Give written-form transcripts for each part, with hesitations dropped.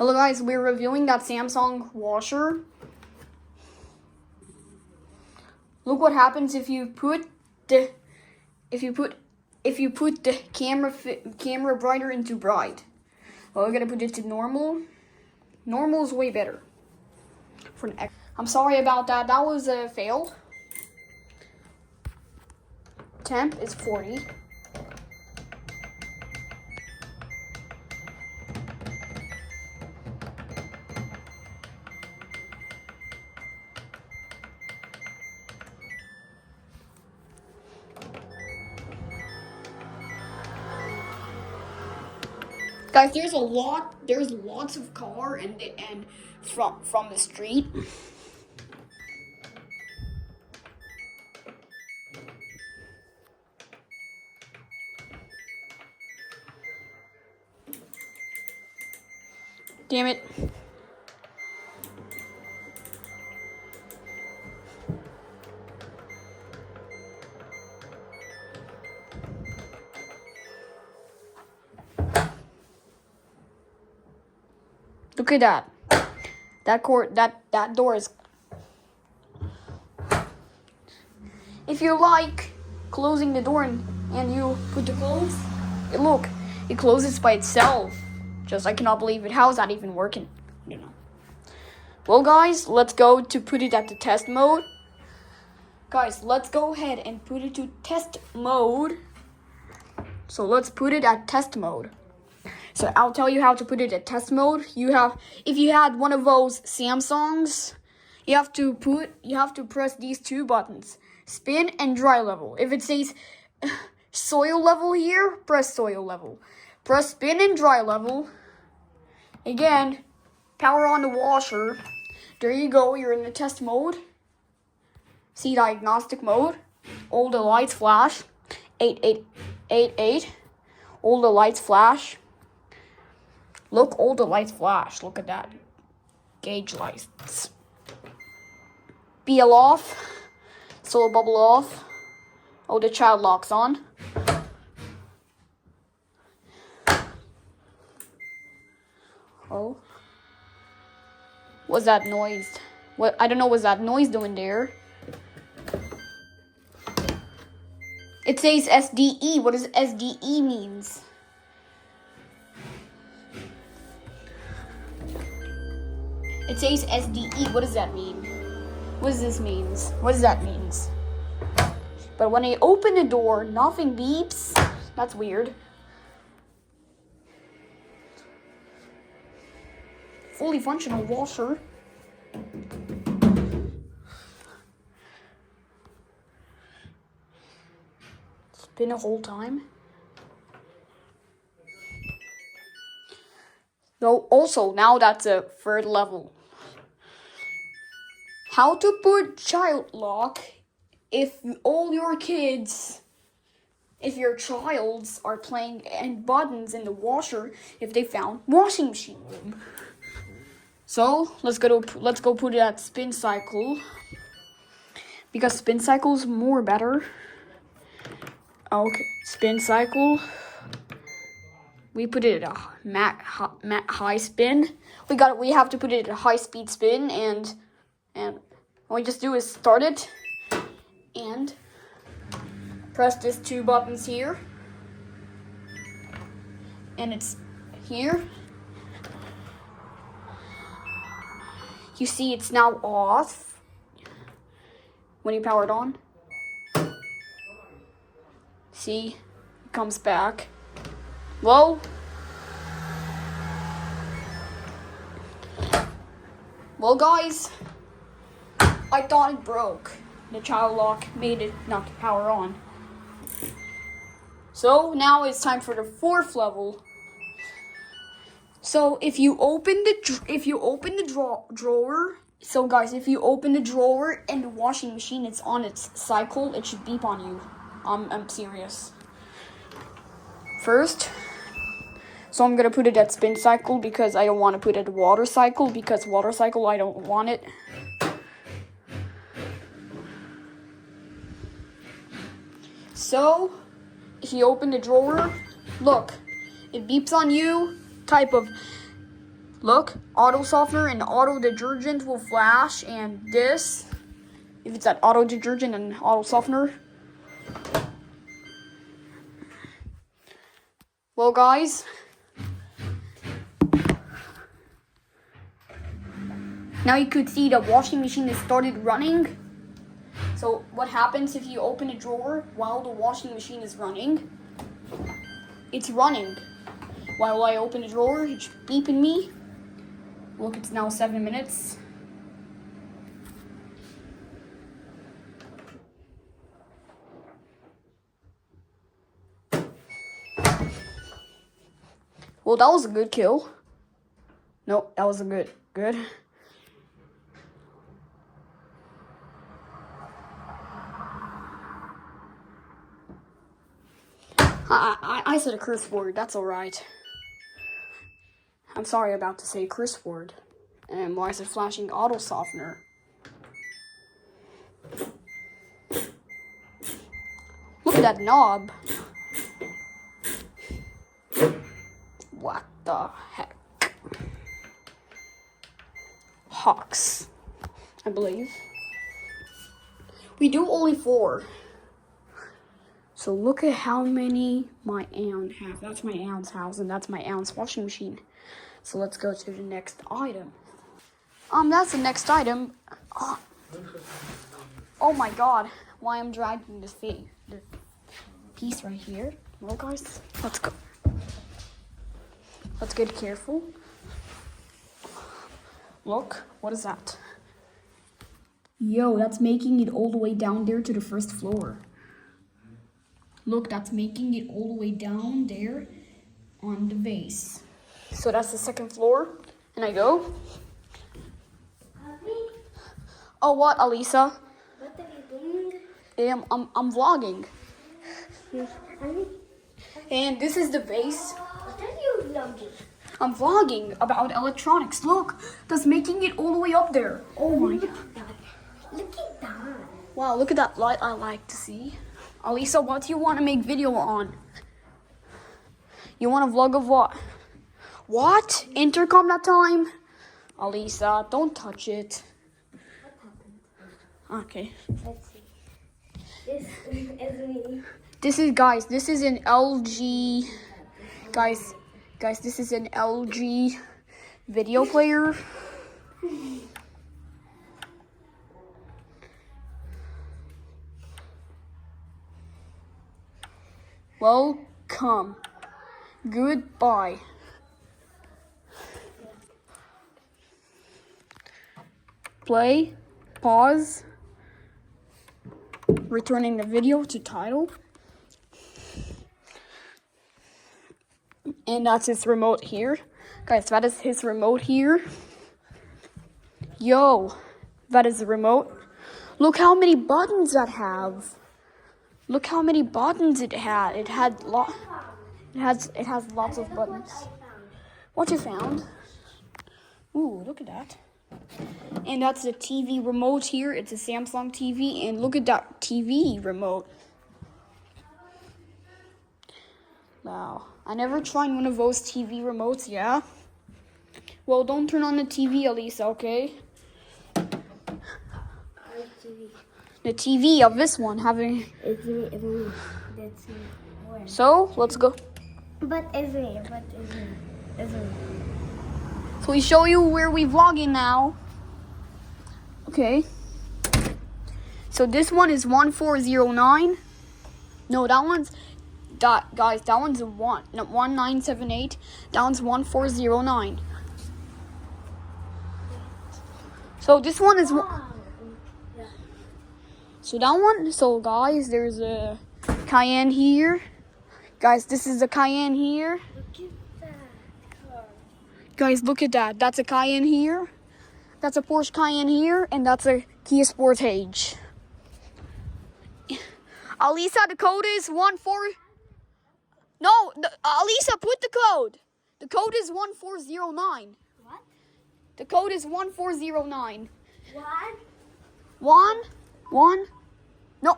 Hello guys, we're reviewing that Samsung washer. Look what happens if you put the camera brighter into bright. Well, we're gonna put it to normal. Normal is way better. I'm sorry about that. That was a fail. Temp is 40. Guys, there's lots of car and from the street. Damn it. Look at that. That door is. If you like closing the door and you put the clothes, look, it closes by itself. I cannot believe it. How is that even working? You know. Well, guys, let's go to put it at the test mode. Guys, let's go ahead and put it to test mode. So let's put it at test mode. So I'll tell you how to put it at test mode. If you had one of those Samsungs, you have to press these two buttons, spin and dry level. If it says soil level here, press soil level. Press spin and dry level. Again, power on the washer. There you go, you're in the test mode. See diagnostic mode. All the lights flash. 8888. All the lights flash. Look, all the lights flash. Look at that. Gauge lights. BL off. Solar bubble off. Oh, the child lock's on. Oh. What's that noise? I don't know what's that noise doing there. It says SDE. What does SDE means? It says SDE. What does that mean? What does this means? What does that means? But when I open the door, nothing beeps. That's weird. Fully functional washer. Spin the whole time. So also, now that's a third level. How to put child lock if all your kids, if your childs are playing and buttons in the washer, if they found washing machine room. So let's go put it at spin cycle, because spin cycle is more better. Okay, spin cycle. We put it at a high spin. We have to put it at a high speed spin, and all we just do is start it and press these two buttons here, and it's here. You see it's now off when you power it on. See, it comes back. Well, guys, I thought it broke. The child lock made it not to power on. So now it's time for the fourth level. So if you open the drawer, so guys, if you open the drawer and the washing machine is on its cycle, it should beep on you. I'm serious. First, so I'm gonna put it at spin cycle because I don't want to put it at water cycle, because water cycle I don't want it. So if you open the drawer, look, it beeps on you. Type of Look, auto softener and auto detergent will flash, and this, if it's at auto detergent and auto softener. Well, guys, now you could see the washing machine has started running. So what happens if you open a drawer while the washing machine is running? It's running. While I open a drawer, it's beeping me. Look, it's now 7 minutes. Well, that was a good kill. Nope, that was a good. I said a curse word, that's alright. I'm sorry about to say a curse word. And why is it flashing auto softener? Look at that knob. What the heck? Hawks, I believe. We do only 4. So look at how many my aunt has. That's my aunt's house, and that's my aunt's washing machine. So let's go to the next item. That's the next item. Oh my god, why I'm dragging this piece right here. Well, guys, let's go. Let's get careful. Look, what is that? Yo, that's making it all the way down there to the first floor. Look, that's making it all the way down there on the vase. So that's the second floor. And I go. Oh, what, Alisa? What are you doing? I'm vlogging. And this is the vase. What are you vlogging? I'm vlogging about electronics. Look, that's making it all the way up there. Oh my god. Look at that. Wow, look at that light I like to see. Alisa, what do you want to make video on? You want a vlog of what? What? Intercom that time? Alisa, don't touch it. What happened? Okay. Let's see. This is me. This is an LG. Guys, this is an LG video player. Welcome. Goodbye. Play. Pause. Returning the video to title. And that's his remote here. Guys, that is his remote here. Yo, that is the remote. Look how many buttons that have. Look how many buttons it had. It has lots of buttons. What you found? Ooh, look at that. And that's the TV remote here. It's a Samsung TV. And look at that TV remote. Wow. I never tried one of those TV remotes, yeah? Well, don't turn on the TV, Alisa, okay? The TV of this one having... It's me. That's me. Where? So, let's go. But it's me. So we show you where we vlogging now. Okay. So this one is 1409. No, that one's... guys, that one's 1978. That one's 1409. So this one is... So that one, so guys, there's a Cayenne here. Guys, this is a Cayenne here. Look at that car. Guys, look at that. That's a Cayenne here. That's a Porsche Cayenne here. And that's a Kia Sportage. Alisa, the code is 14... No, Alisa, put the code. The code is 1409. What? The code is 1409. What? One. No.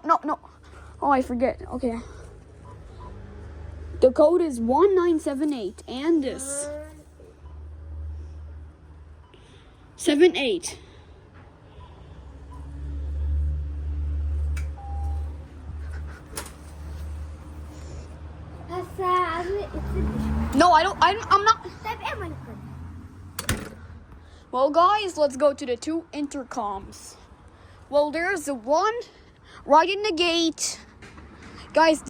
Oh, I forget. Okay. The code is 1978. And this. 7, 8. No, I'm not. Well, guys, let's go to the 2 intercoms. Well, there's the one right in the gate. Guys,